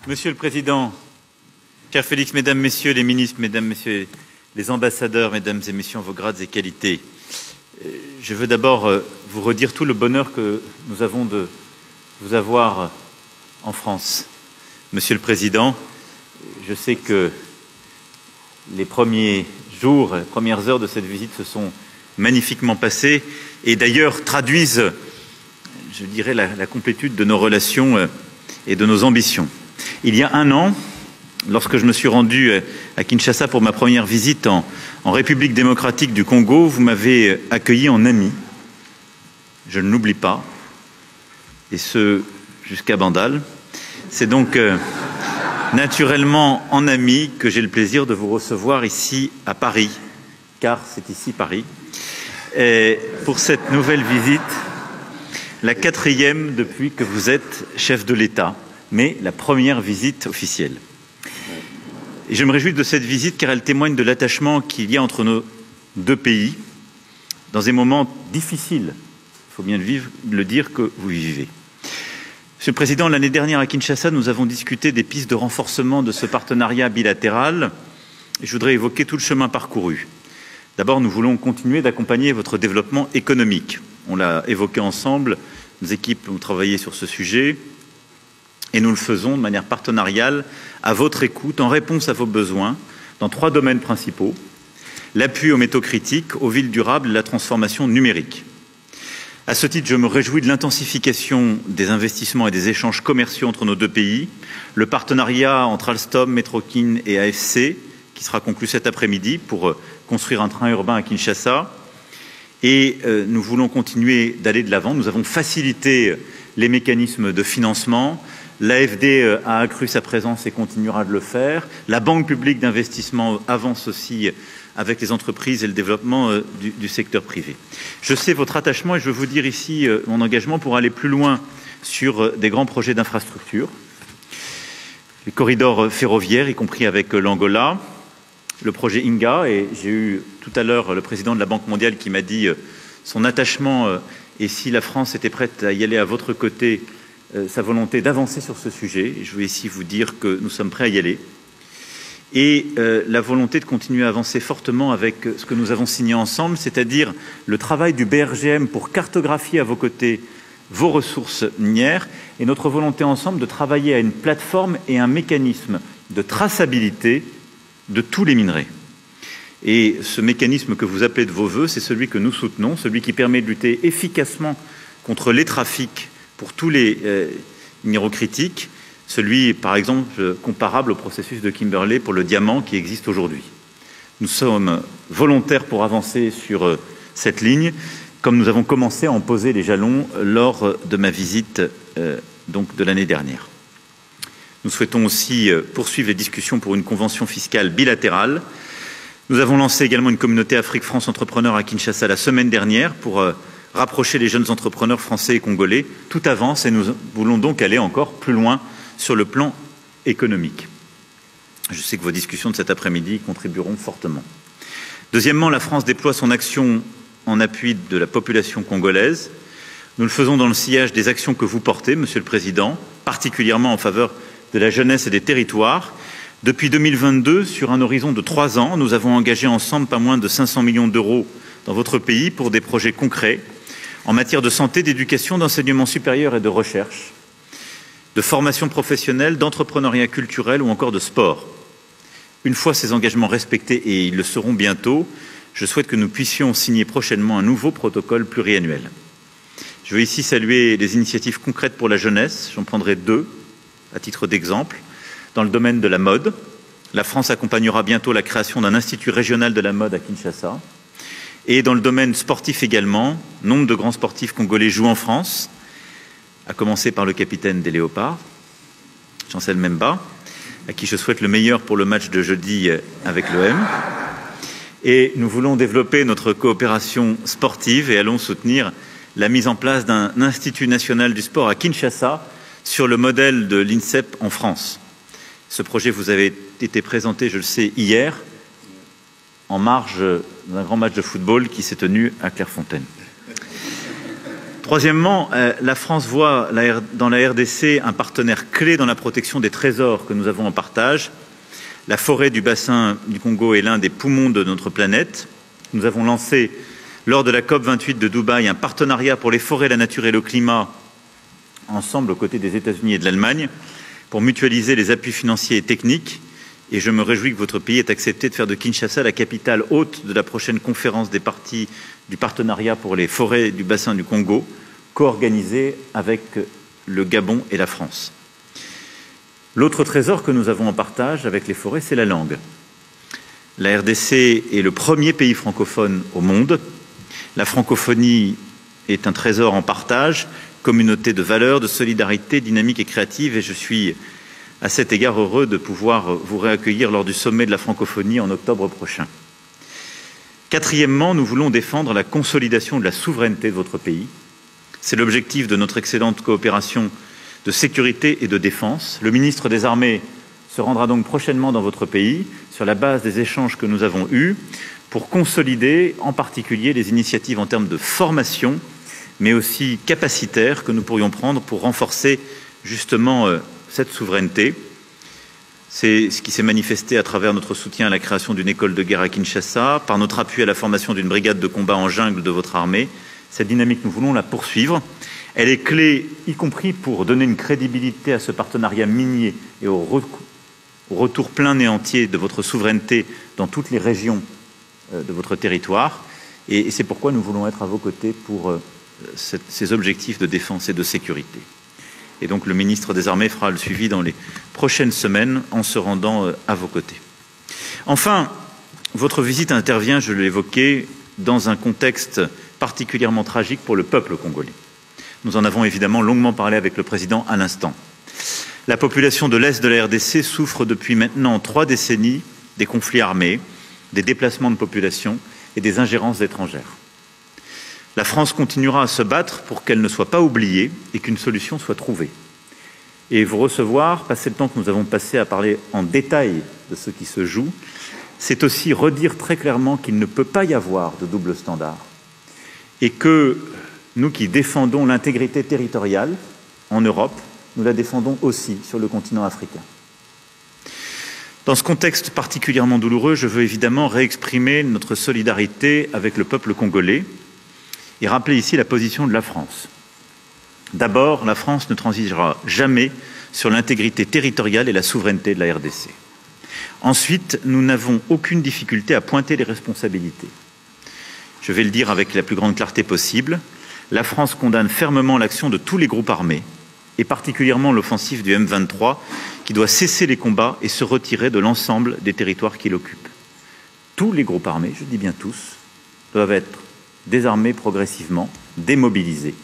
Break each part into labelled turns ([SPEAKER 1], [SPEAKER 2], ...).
[SPEAKER 1] Monsieur le Président, cher Félix, Mesdames, Messieurs les ministres, Mesdames, Messieurs les ambassadeurs, Mesdames et Messieurs, en vos grades et qualités, je veux d'abord vous redire tout le bonheur que nous avons de vous avoir en France. Monsieur le Président, je sais que les premiers jours, les premières heures de cette visite se sont magnifiquement passées et d'ailleurs traduisent, je dirais, la complétude de nos relations et de nos ambitions. Il y a un an, lorsque je me suis rendu à Kinshasa pour ma première visite en République démocratique du Congo, vous m'avez accueilli en ami. Je ne l'oublie pas, et ce jusqu'à Bandal. C'est donc naturellement en ami que j'ai le plaisir de vous recevoir ici à Paris, car c'est ici Paris, et pour cette nouvelle visite, la 4e depuis que vous êtes chef de l'État, mais la première visite officielle. Et je me réjouis de cette visite car elle témoigne de l'attachement qu'il y a entre nos deux pays dans des moments difficiles, il faut bien le dire, que vous vivez. Monsieur le Président, l'année dernière à Kinshasa, nous avons discuté des pistes de renforcement de ce partenariat bilatéral et je voudrais évoquer tout le chemin parcouru. D'abord, nous voulons continuer d'accompagner votre développement économique. On l'a évoqué ensemble, nos équipes ont travaillé sur ce sujet et nous le faisons de manière partenariale, à votre écoute, en réponse à vos besoins, dans 3 domaines principaux: l'appui aux métaux critiques, aux villes durables et la transformation numérique. À ce titre, je me réjouis de l'intensification des investissements et des échanges commerciaux entre nos deux pays, le partenariat entre Alstom, Metrokin et AFC, qui sera conclu cet après-midi pour construire un train urbain à Kinshasa. Et nous voulons continuer d'aller de l'avant. Nous avons facilité les mécanismes de financement. L'AFD a accru sa présence et continuera de le faire. La Banque publique d'investissement avance aussi avec les entreprises et le développement du secteur privé. Je sais votre attachement et je veux vous dire ici mon engagement pour aller plus loin sur des grands projets d'infrastructure, les corridors ferroviaires, y compris avec l'Angola, le projet INGA, et j'ai eu tout à l'heure le président de la Banque mondiale qui m'a dit son attachement et si la France était prête à y aller à votre côté, sa volonté d'avancer sur ce sujet. Et je veux ici vous dire que nous sommes prêts à y aller. Et la volonté de continuer à avancer fortement avec ce que nous avons signé ensemble, c'est-à-dire le travail du BRGM pour cartographier à vos côtés vos ressources minières et notre volonté ensemble de travailler à une plateforme et un mécanisme de traçabilité de tous les minerais. Et ce mécanisme que vous appelez de vos voeux, c'est celui que nous soutenons, celui qui permet de lutter efficacement contre les trafics pour tous les minéraux critiques, celui, par exemple, comparable au processus de Kimberley pour le diamant qui existe aujourd'hui. Nous sommes volontaires pour avancer sur cette ligne, comme nous avons commencé à en poser les jalons lors de ma visite donc de l'année dernière. Nous souhaitons aussi poursuivre les discussions pour une convention fiscale bilatérale. Nous avons lancé également une communauté Afrique-France Entrepreneurs à Kinshasa la semaine dernière pour rapprocher les jeunes entrepreneurs français et congolais. Tout avance et nous voulons donc aller encore plus loin sur le plan économique. Je sais que vos discussions de cet après-midi contribueront fortement. Deuxièmement, la France déploie son action en appui de la population congolaise. Nous le faisons dans le sillage des actions que vous portez, Monsieur le Président, particulièrement en faveur de la jeunesse et des territoires. Depuis 2022, sur un horizon de 3 ans, nous avons engagé ensemble pas moins de 500 millions d'euros dans votre pays pour des projets concrets en matière de santé, d'éducation, d'enseignement supérieur et de recherche, de formation professionnelle, d'entrepreneuriat culturel ou encore de sport. Une fois ces engagements respectés, et ils le seront bientôt, je souhaite que nous puissions signer prochainement un nouveau protocole pluriannuel. Je veux ici saluer les initiatives concrètes pour la jeunesse. J'en prendrai 2 à titre d'exemple. Dans le domaine de la mode, la France accompagnera bientôt la création d'un institut régional de la mode à Kinshasa. Et dans le domaine sportif également, nombre de grands sportifs congolais jouent en France, à commencer par le capitaine des Léopards, Chancel Memba, à qui je souhaite le meilleur pour le match de jeudi avec l'OM. Et nous voulons développer notre coopération sportive et allons soutenir la mise en place d'un institut national du sport à Kinshasa sur le modèle de l'INSEP en France. Ce projet vous avait été présenté, je le sais, hier, en marge d'un grand match de football qui s'est tenu à Clairefontaine. Troisièmement, la France voit dans la RDC un partenaire clé dans la protection des trésors que nous avons en partage. La forêt du bassin du Congo est l'un des poumons de notre planète. Nous avons lancé, lors de la COP28 de Dubaï, un partenariat pour les forêts, la nature et le climat, ensemble aux côtés des États-Unis et de l'Allemagne, pour mutualiser les appuis financiers et techniques. Et je me réjouis que votre pays ait accepté de faire de Kinshasa la capitale hôte de la prochaine conférence des parties du partenariat pour les forêts du bassin du Congo, co-organisée avec le Gabon et la France. L'autre trésor que nous avons en partage avec les forêts, c'est la langue. La RDC est le premier pays francophone au monde. La francophonie est un trésor en partage, communauté de valeurs, de solidarité, dynamique et créative, et je suis à cet égard heureux de pouvoir vous réaccueillir lors du sommet de la francophonie en octobre prochain. Quatrièmement, nous voulons défendre la consolidation de la souveraineté de votre pays. C'est l'objectif de notre excellente coopération de sécurité et de défense. Le ministre des Armées se rendra donc prochainement dans votre pays sur la base des échanges que nous avons eus pour consolider en particulier les initiatives en termes de formation, mais aussi capacitaires que nous pourrions prendre pour renforcer justement cette souveraineté. C'est ce qui s'est manifesté à travers notre soutien à la création d'une école de guerre à Kinshasa, par notre appui à la formation d'une brigade de combat en jungle de votre armée. Cette dynamique, nous voulons la poursuivre. Elle est clé, y compris pour donner une crédibilité à ce partenariat minier et au retour plein et entier de votre souveraineté dans toutes les régions de votre territoire. Et c'est pourquoi nous voulons être à vos côtés pour ces objectifs de défense et de sécurité. Et donc le ministre des Armées fera le suivi dans les prochaines semaines en se rendant à vos côtés. Enfin, votre visite intervient, je l'ai évoqué, dans un contexte particulièrement tragique pour le peuple congolais. Nous en avons évidemment longuement parlé avec le président à l'instant. La population de l'Est de la RDC souffre depuis maintenant 3 décennies des conflits armés, des déplacements de population et des ingérences étrangères. La France continuera à se battre pour qu'elle ne soit pas oubliée et qu'une solution soit trouvée. Et vous recevoir, passer le temps que nous avons passé à parler en détail de ce qui se joue, c'est aussi redire très clairement qu'il ne peut pas y avoir de double standard et que nous qui défendons l'intégrité territoriale en Europe, nous la défendons aussi sur le continent africain. Dans ce contexte particulièrement douloureux, je veux évidemment réexprimer notre solidarité avec le peuple congolais et rappeler ici la position de la France. D'abord, la France ne transigera jamais sur l'intégrité territoriale et la souveraineté de la RDC. Ensuite, nous n'avons aucune difficulté à pointer les responsabilités. Je vais le dire avec la plus grande clarté possible, la France condamne fermement l'action de tous les groupes armés, et particulièrement l'offensive du M23, qui doit cesser les combats et se retirer de l'ensemble des territoires qu'il occupe. Tous les groupes armés, je dis bien tous, doivent être désarmés progressivement, démobilisés.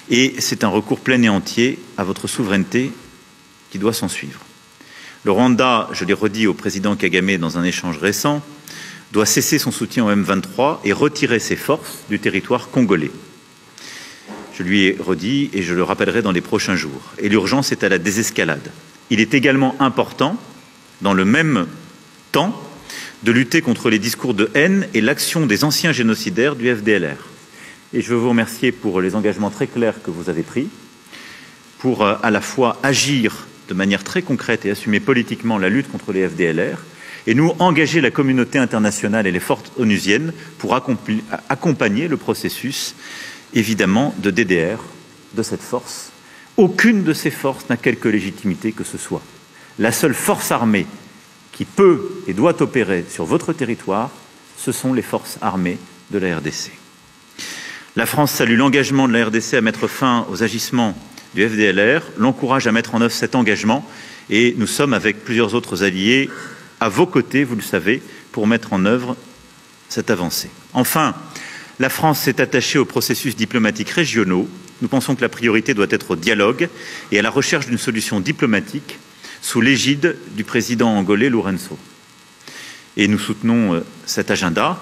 [SPEAKER 1] Et c'est un recours plein et entier à votre souveraineté qui doit s'en suivre. Le Rwanda, je l'ai redit au président Kagame dans un échange récent, doit cesser son soutien au M23 et retirer ses forces du territoire congolais. Je lui ai redit et je le rappellerai dans les prochains jours. Et l'urgence est à la désescalade. Il est également important, dans le même temps, de lutter contre les discours de haine et l'action des anciens génocidaires du FDLR. Et je veux vous remercier pour les engagements très clairs que vous avez pris, pour à la fois agir de manière très concrète et assumer politiquement la lutte contre les FDLR, et nous engager la communauté internationale et les forces onusiennes pour accompagner le processus, évidemment, de DDR de cette force. Aucune de ces forces n'a quelque légitimité que ce soit. La seule force armée qui peut et doit opérer sur votre territoire, ce sont les forces armées de la RDC. La France salue l'engagement de la RDC à mettre fin aux agissements du FDLR, l'encourage à mettre en œuvre cet engagement et nous sommes avec plusieurs autres alliés à vos côtés, vous le savez, pour mettre en œuvre cette avancée. Enfin, la France s'est attachée aux processus diplomatiques régionaux. Nous pensons que la priorité doit être au dialogue et à la recherche d'une solution diplomatique sous l'égide du président angolais Lourenço. Et nous soutenons cet agenda.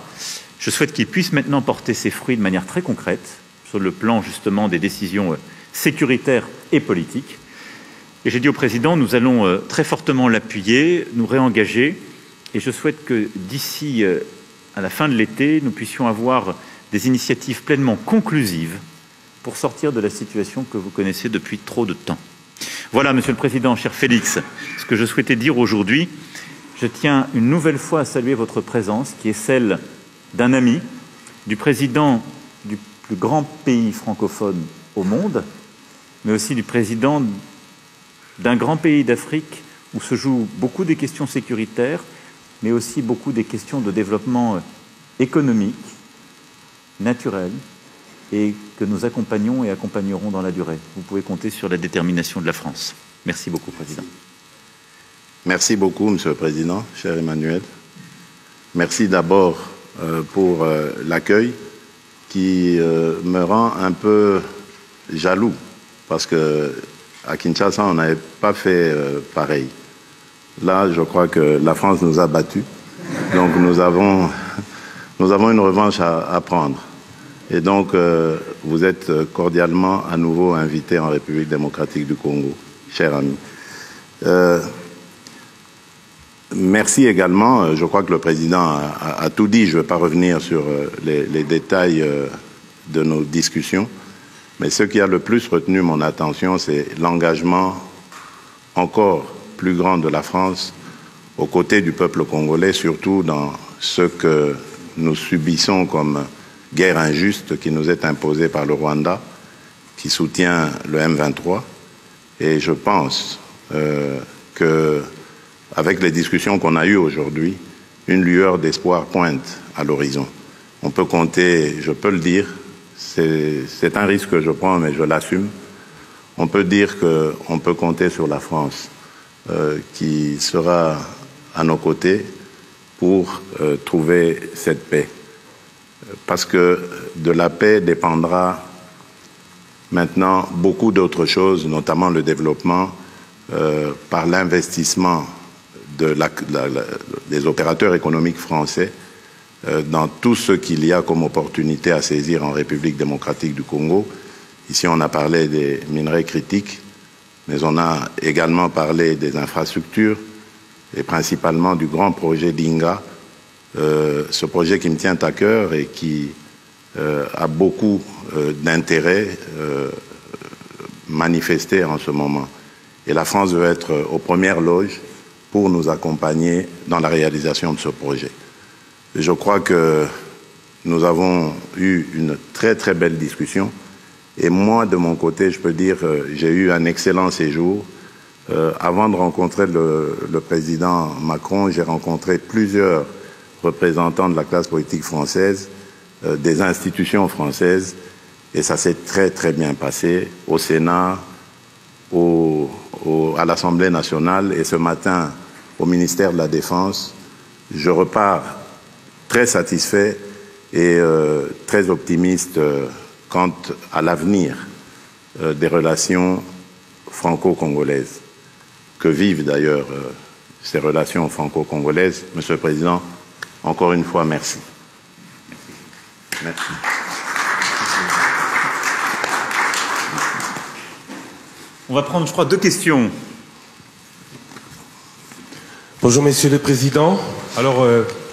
[SPEAKER 1] Je souhaite qu'il puisse maintenant porter ses fruits de manière très concrète sur le plan justement des décisions sécuritaires et politiques. Et j'ai dit au président, nous allons très fortement l'appuyer, nous réengager, et je souhaite que d'ici à la fin de l'été, nous puissions avoir des initiatives pleinement conclusives pour sortir de la situation que vous connaissez depuis trop de temps. Voilà, Monsieur le Président, cher Félix, ce que je souhaitais dire aujourd'hui. Je tiens une nouvelle fois à saluer votre présence, qui est celle d'un ami, du président du plus grand pays francophone au monde, mais aussi du président d'un grand pays d'Afrique où se jouent beaucoup des questions sécuritaires, mais aussi beaucoup des questions de développement économique, naturel, et que nous accompagnons et accompagnerons dans la durée. Vous pouvez compter sur la détermination de la France. Merci beaucoup, Président.
[SPEAKER 2] Merci beaucoup, Monsieur le Président, cher Emmanuel. Merci d'abord pour l'accueil qui me rend un peu jaloux, parce qu'à Kinshasa, on n'avait pas fait pareil. Là, je crois que la France nous a battus, donc nous avons une revanche à prendre. Et donc, vous êtes cordialement à nouveau invité en République démocratique du Congo, cher ami. Merci également, je crois que le Président a tout dit, je ne vais pas revenir sur les détails de nos discussions, mais ce qui a le plus retenu mon attention, c'est l'engagement encore plus grand de la France aux côtés du peuple congolais, surtout dans ce que nous subissons comme guerre injuste qui nous est imposée par le Rwanda, qui soutient le M23. Et je pense qu'avec les discussions qu'on a eues aujourd'hui, une lueur d'espoir pointe à l'horizon. On peut compter, je peux le dire, c'est un risque que je prends, mais je l'assume. On peut dire qu'on peut compter sur la France qui sera à nos côtés pour trouver cette paix. Parce que de la paix dépendra maintenant beaucoup d'autres choses, notamment le développement par l'investissement des opérateurs économiques français dans tout ce qu'il y a comme opportunité à saisir en République démocratique du Congo. Ici, on a parlé des minerais critiques, mais on a également parlé des infrastructures et principalement du grand projet d'Inga, ce projet qui me tient à cœur et qui a beaucoup d'intérêt manifesté en ce moment. Et la France veut être aux premières loges pour nous accompagner dans la réalisation de ce projet. Je crois que nous avons eu une très très belle discussion et moi de mon côté je peux dire j'ai eu un excellent séjour. Avant de rencontrer le président Macron, j'ai rencontré plusieurs représentants de la classe politique française, des institutions françaises, et ça s'est très très bien passé au Sénat, à l'Assemblée nationale, et ce matin au ministère de la Défense. Je repars très satisfait et très optimiste quant à l'avenir des relations franco-congolaises. Que vivent d'ailleurs ces relations franco-congolaises. Monsieur le Président, encore une fois, merci. Merci.
[SPEAKER 1] On va prendre, je crois, 2 questions.
[SPEAKER 3] Bonjour, Messieurs les Présidents. Alors,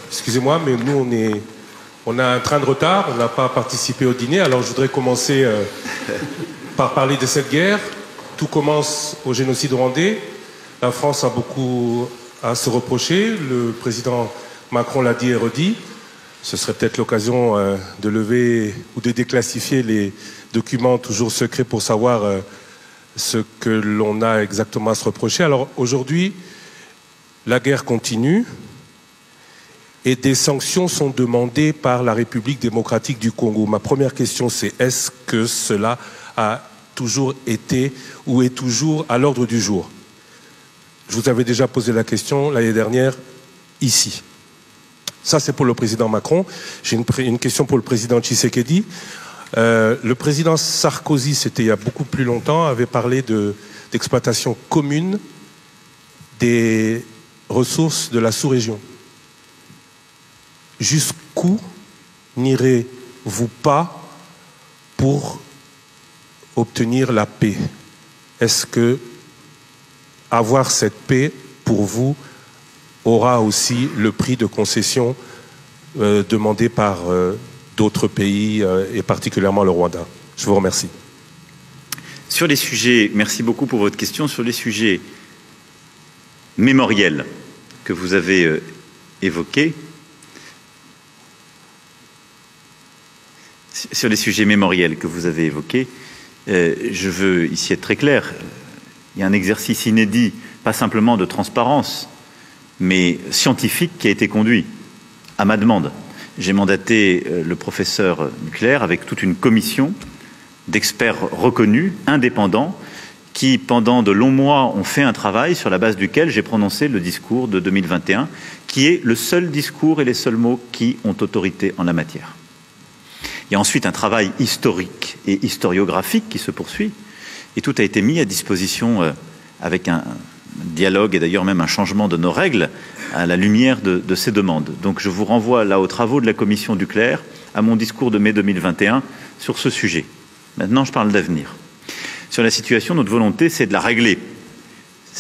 [SPEAKER 3] excusez-moi, mais nous, on a un train de retard, on n'a pas participé au dîner. Alors, je voudrais commencer par parler de cette guerre. Tout commence au génocide rwandais. La France a beaucoup à se reprocher. Le président Macron l'a dit et redit. Ce serait peut-être l'occasion de lever ou de déclassifier les documents toujours secrets pour savoir ce que l'on a exactement à se reprocher. Alors aujourd'hui, la guerre continue et des sanctions sont demandées par la République démocratique du Congo. Ma première question, c'est est-ce que cela a toujours été ou est toujours à l'ordre du jour? Je vous avais déjà posé la question l'année dernière, ici. Ça, c'est pour le président Macron. J'ai une question pour le président Tshisekedi. Le président Sarkozy, c'était il y a beaucoup plus longtemps, avait parlé d'exploitation commune des ressources de la sous-région. Jusqu'où n'irez-vous pas pour obtenir la paix? Est-ce que avoir cette paix, pour vous, aura aussi le prix de concession demandé par d'autres pays, et particulièrement le Rwanda? Je vous remercie.
[SPEAKER 1] Sur les sujets, merci beaucoup pour votre question, sur les sujets mémoriels que vous avez évoqués, je veux ici être très clair. Il y a un exercice inédit, pas simplement de transparence, mais scientifique qui a été conduit à ma demande. J'ai mandaté le professeur Buchler avec toute une commission d'experts reconnus, indépendants, qui, pendant de longs mois, ont fait un travail sur la base duquel j'ai prononcé le discours de 2021, qui est le seul discours et les seuls mots qui ont autorité en la matière. Il y a ensuite un travail historique et historiographique qui se poursuit, et tout a été mis à disposition avec un dialogue et d'ailleurs même un changement de nos règles à la lumière de ces demandes. Donc je vous renvoie là aux travaux de la commission Ducler, à mon discours de mai 2021 sur ce sujet. Maintenant, je parle d'avenir. Sur la situation, notre volonté, c'est de la régler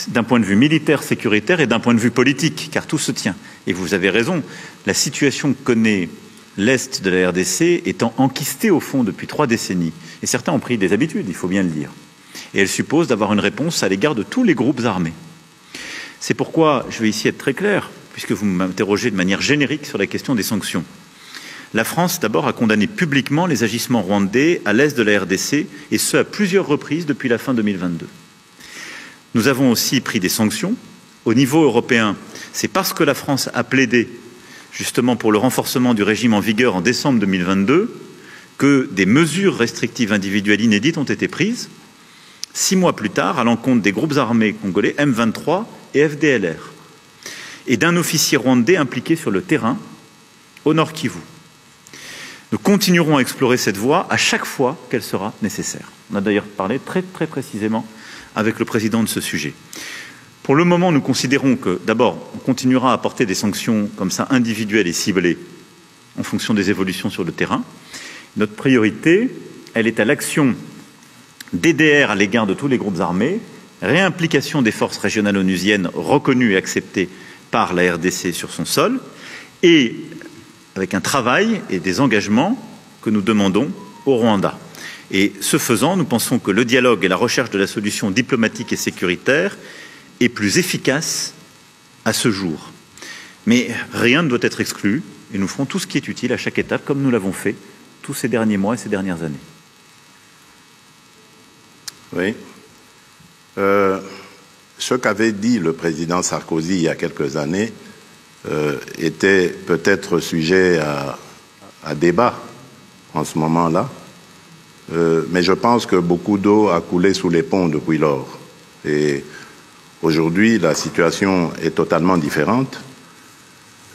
[SPEAKER 1] d'un point de vue militaire, sécuritaire et d'un point de vue politique, car tout se tient. Et vous avez raison, la situation que connaît l'Est de la RDC étant enquistée au fond depuis 3 décennies. Et certains ont pris des habitudes, il faut bien le dire. Et elle suppose d'avoir une réponse à l'égard de tous les groupes armés. C'est pourquoi je vais ici être très clair, puisque vous m'interrogez de manière générique sur la question des sanctions. La France, d'abord, a condamné publiquement les agissements rwandais à l'est de la RDC, et ce, à plusieurs reprises depuis la fin 2022. Nous avons aussi pris des sanctions. Au niveau européen, c'est parce que la France a plaidé justement pour le renforcement du régime en vigueur en décembre 2022 que des mesures restrictives individuelles inédites ont été prises 6 mois plus tard à l'encontre des groupes armés congolais M23 et FDLR et d'un officier rwandais impliqué sur le terrain au Nord Kivu. Nous continuerons à explorer cette voie à chaque fois qu'elle sera nécessaire. On a d'ailleurs parlé très précisément avec le président de ce sujet. Pour le moment, nous considérons que, d'abord, on continuera à apporter des sanctions comme ça individuelles et ciblées en fonction des évolutions sur le terrain. Notre priorité, elle est à l'action DDR à l'égard de tous les groupes armés, réimplication des forces régionales onusiennes reconnues et acceptées par la RDC sur son sol, et avec un travail et des engagements que nous demandons au Rwanda. Et ce faisant, nous pensons que le dialogue et la recherche de la solution diplomatique et sécuritaire est plus efficace à ce jour. Mais rien ne doit être exclu, et nous ferons tout ce qui est utile à chaque étape, comme nous l'avons fait tous ces derniers mois et ces dernières années.
[SPEAKER 2] Oui. Ce qu'avait dit le président Sarkozy il y a quelques années était peut-être sujet à débat en ce moment-là, mais je pense que beaucoup d'eau a coulé sous les ponts depuis lors. Et aujourd'hui, la situation est totalement différente.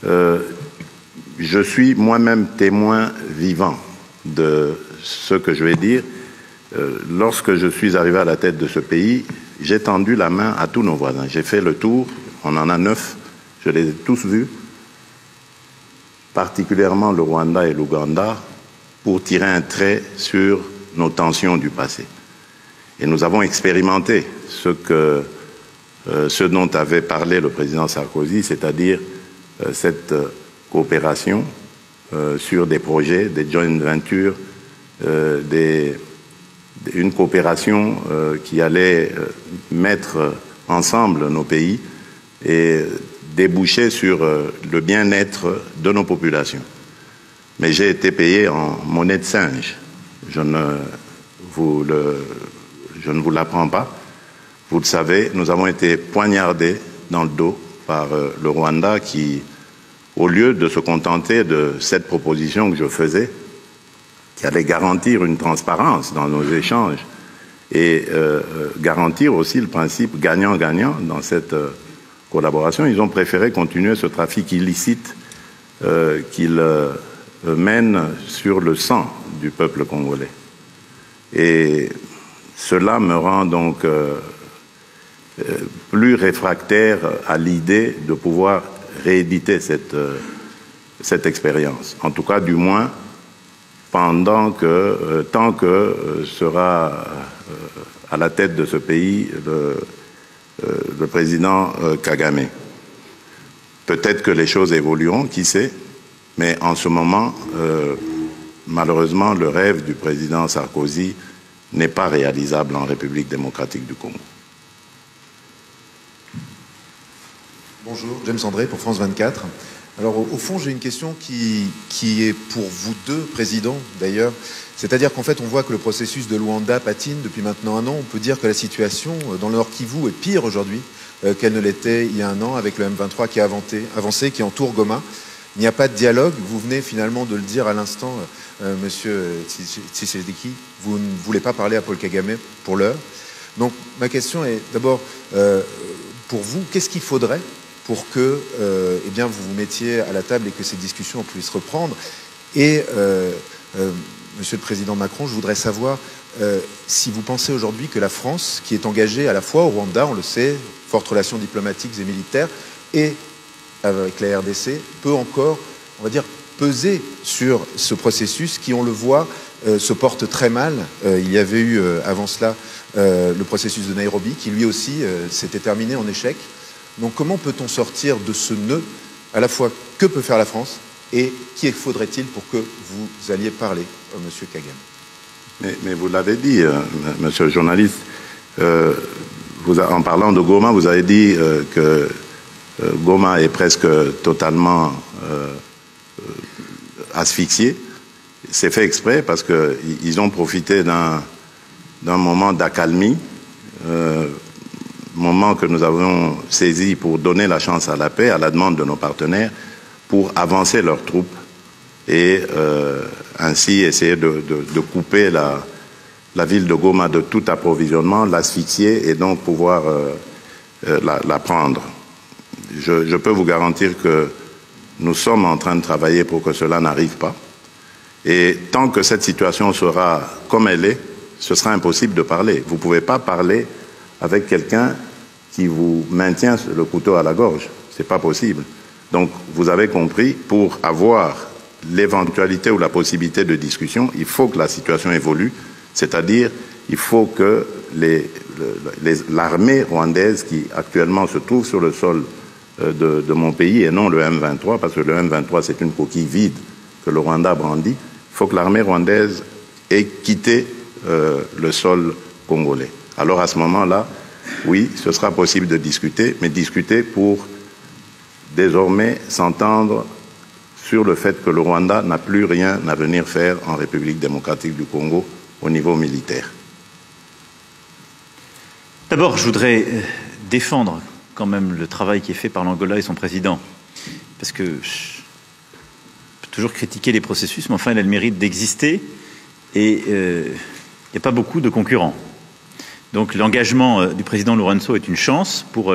[SPEAKER 2] Je suis moi-même témoin vivant de ce que je vais dire. Lorsque je suis arrivé à la tête de ce pays, j'ai tendu la main à tous nos voisins. J'ai fait le tour, on en a 9, je les ai tous vus, particulièrement le Rwanda et l'Ouganda, pour tirer un trait sur nos tensions du passé. Et nous avons expérimenté ce dont avait parlé le président Sarkozy, c'est-à-dire cette coopération sur des projets, des joint ventures, une coopération qui allait mettre ensemble nos pays et déboucher sur le bien-être de nos populations. Mais j'ai été payé en monnaie de singe. Je ne vous l'apprends pas. Vous le savez, nous avons été poignardés dans le dos par le Rwanda qui, au lieu de se contenter de cette proposition que je faisais, qui allait garantir une transparence dans nos échanges et garantir aussi le principe gagnant-gagnant dans cette collaboration, ils ont préféré continuer ce trafic illicite qu'ils mènent sur le sang du peuple congolais. Et cela me rend donc plus réfractaire à l'idée de pouvoir rééditer cette expérience. En tout cas, du moins, tant que sera à la tête de ce pays le président Kagame. Peut-être que les choses évolueront, qui sait, mais en ce moment, malheureusement, le rêve du président Sarkozy n'est pas réalisable en République démocratique du Congo.
[SPEAKER 4] Bonjour, James André pour France 24. Alors au fond, j'ai une question qui est pour vous deux, présidents d'ailleurs. C'est-à-dire qu'en fait, on voit que le processus de Luanda patine depuis maintenant un an. On peut dire que la situation dans le Nord Kivu est pire aujourd'hui qu'elle ne l'était il y a un an avec le M23 qui a avancé, qui entoure Goma. Il n'y a pas de dialogue. Vous venez finalement de le dire à l'instant, Monsieur Tshisekedi, vous ne voulez pas parler à Paul Kagame pour l'heure. Donc ma question est d'abord, pour vous, qu'est-ce qu'il faudrait pour que eh bien, vous vous mettiez à la table et que ces discussions puissent reprendre. Et, Monsieur le Président Macron, je voudrais savoir si vous pensez aujourd'hui que la France, qui est engagée à la fois au Rwanda, on le sait, fortes relations diplomatiques et militaires, et avec la RDC, peut encore, on va dire, peser sur ce processus qui, on le voit, se porte très mal. Il y avait eu, avant cela, le processus de Nairobi, qui lui aussi s'était terminé en échec. Donc comment peut-on sortir de ce nœud, à la fois que peut faire la France et qui faudrait-il pour que vous alliez parler à M. Kagame?
[SPEAKER 2] Mais vous l'avez dit, monsieur le journaliste, en parlant de Goma, vous avez dit que Goma est presque totalement asphyxié. C'est fait exprès parce qu'ils ont profité d'un moment d'accalmie, moment que nous avons saisi pour donner la chance à la paix, à la demande de nos partenaires, pour avancer leurs troupes et ainsi essayer de couper la ville de Goma de tout approvisionnement, l'asphyxier et donc pouvoir la prendre. Je peux vous garantir que nous sommes en train de travailler pour que cela n'arrive pas. Et tant que cette situation sera comme elle est, ce sera impossible de parler. Vous ne pouvez pas parler avec quelqu'un qui vous maintient le couteau à la gorge. Ce n'est pas possible. Donc, vous avez compris, pour avoir l'éventualité ou la possibilité de discussion, il faut que la situation évolue, c'est-à-dire il faut que l'armée rwandaise qui actuellement se trouve sur le sol de mon pays et non le M23, parce que le M23 c'est une coquille vide que le Rwanda brandit, il faut que l'armée rwandaise ait quitté le sol congolais. Alors à ce moment-là, oui, ce sera possible de discuter, mais discuter pour désormais s'entendre sur le fait que le Rwanda n'a plus rien à venir faire en République démocratique du Congo au niveau militaire.
[SPEAKER 1] D'abord, je voudrais défendre quand même le travail qui est fait par l'Angola et son président, parce que je peux toujours critiquer les processus, mais enfin, il a le mérite d'exister et il n'y a pas beaucoup de concurrents. Donc l'engagement du président Lourenço est une chance pour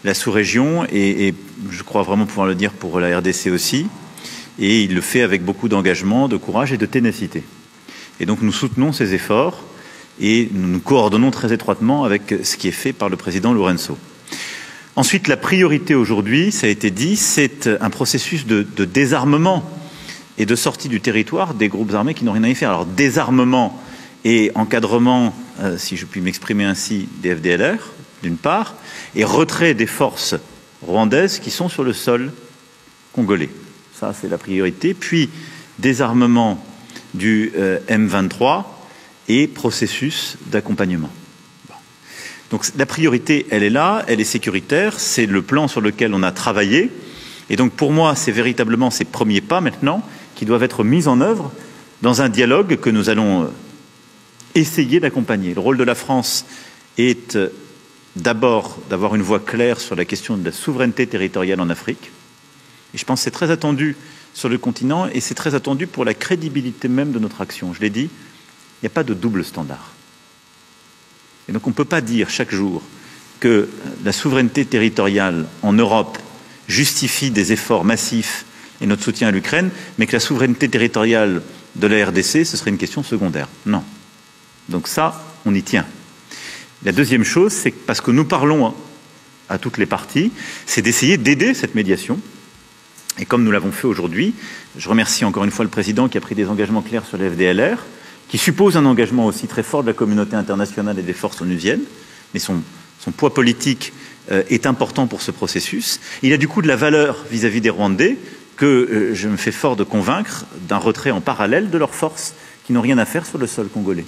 [SPEAKER 1] la sous-région et je crois vraiment pouvoir le dire pour la RDC aussi. Et il le fait avec beaucoup d'engagement, de courage et de ténacité. Et donc nous soutenons ces efforts et nous nous coordonnons très étroitement avec ce qui est fait par le président Lourenço. Ensuite, la priorité aujourd'hui, ça a été dit, c'est un processus de désarmement et de sortie du territoire des groupes armés qui n'ont rien à y faire. Alors désarmement et encadrement, si je puis m'exprimer ainsi, des FDLR, d'une part, et retrait des forces rwandaises qui sont sur le sol congolais. Ça, c'est la priorité. Puis, désarmement du M23 et processus d'accompagnement. Bon. Donc, la priorité, elle est là, elle est sécuritaire. C'est le plan sur lequel on a travaillé. Et donc, pour moi, c'est véritablement ces premiers pas maintenant qui doivent être mis en œuvre dans un dialogue que nous allons essayer d'accompagner. Le rôle de la France est d'abord d'avoir une voix claire sur la question de la souveraineté territoriale en Afrique. Et je pense que c'est très attendu sur le continent et c'est très attendu pour la crédibilité même de notre action. Je l'ai dit, il n'y a pas de double standard. Et donc on ne peut pas dire chaque jour que la souveraineté territoriale en Europe justifie des efforts massifs et notre soutien à l'Ukraine, mais que la souveraineté territoriale de la RDC, ce serait une question secondaire. Non. Donc ça, on y tient. La deuxième chose, c'est que parce que nous parlons à toutes les parties, c'est d'essayer d'aider cette médiation. Et comme nous l'avons fait aujourd'hui, je remercie encore une fois le président qui a pris des engagements clairs sur les FDLR, qui suppose un engagement aussi très fort de la communauté internationale et des forces onusiennes, mais son poids politique est important pour ce processus. Il a du coup de la valeur vis-à-vis des Rwandais, que je me fais fort de convaincre d'un retrait en parallèle de leurs forces qui n'ont rien à faire sur le sol congolais.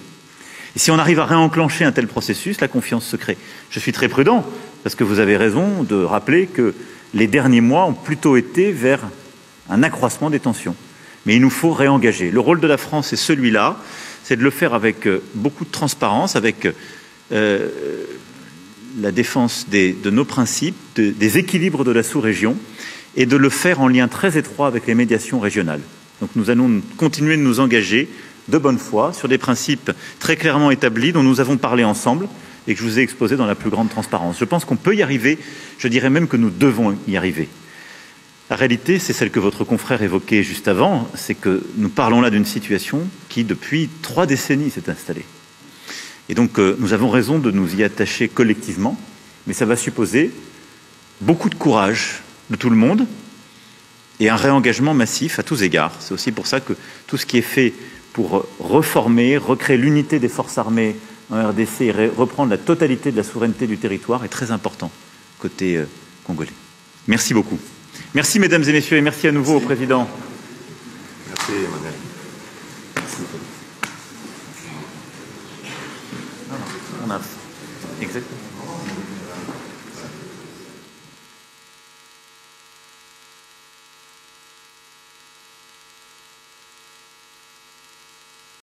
[SPEAKER 1] Et si on arrive à réenclencher un tel processus, la confiance se crée. Je suis très prudent, parce que vous avez raison de rappeler que les derniers mois ont plutôt été vers un accroissement des tensions. Mais il nous faut réengager. Le rôle de la France est celui-là, c'est de le faire avec beaucoup de transparence, avec la défense de nos principes, des équilibres de la sous-région, et de le faire en lien très étroit avec les médiations régionales. Donc nous allons continuer de nous engager de bonne foi sur des principes très clairement établis dont nous avons parlé ensemble et que je vous ai exposés dans la plus grande transparence. Je pense qu'on peut y arriver, je dirais même que nous devons y arriver. La réalité, c'est celle que votre confrère évoquait juste avant, c'est que nous parlons là d'une situation qui, depuis 3 décennies, s'est installée. Et donc, nous avons raison de nous y attacher collectivement, mais ça va supposer beaucoup de courage de tout le monde et un réengagement massif à tous égards. C'est aussi pour ça que tout ce qui est fait pour reformer, recréer l'unité des forces armées en RDC et reprendre la totalité de la souveraineté du territoire est très important côté congolais. Merci beaucoup. Merci mesdames et messieurs et merci à nouveau au président.
[SPEAKER 2] Merci Emmanuel.
[SPEAKER 1] On a exactement.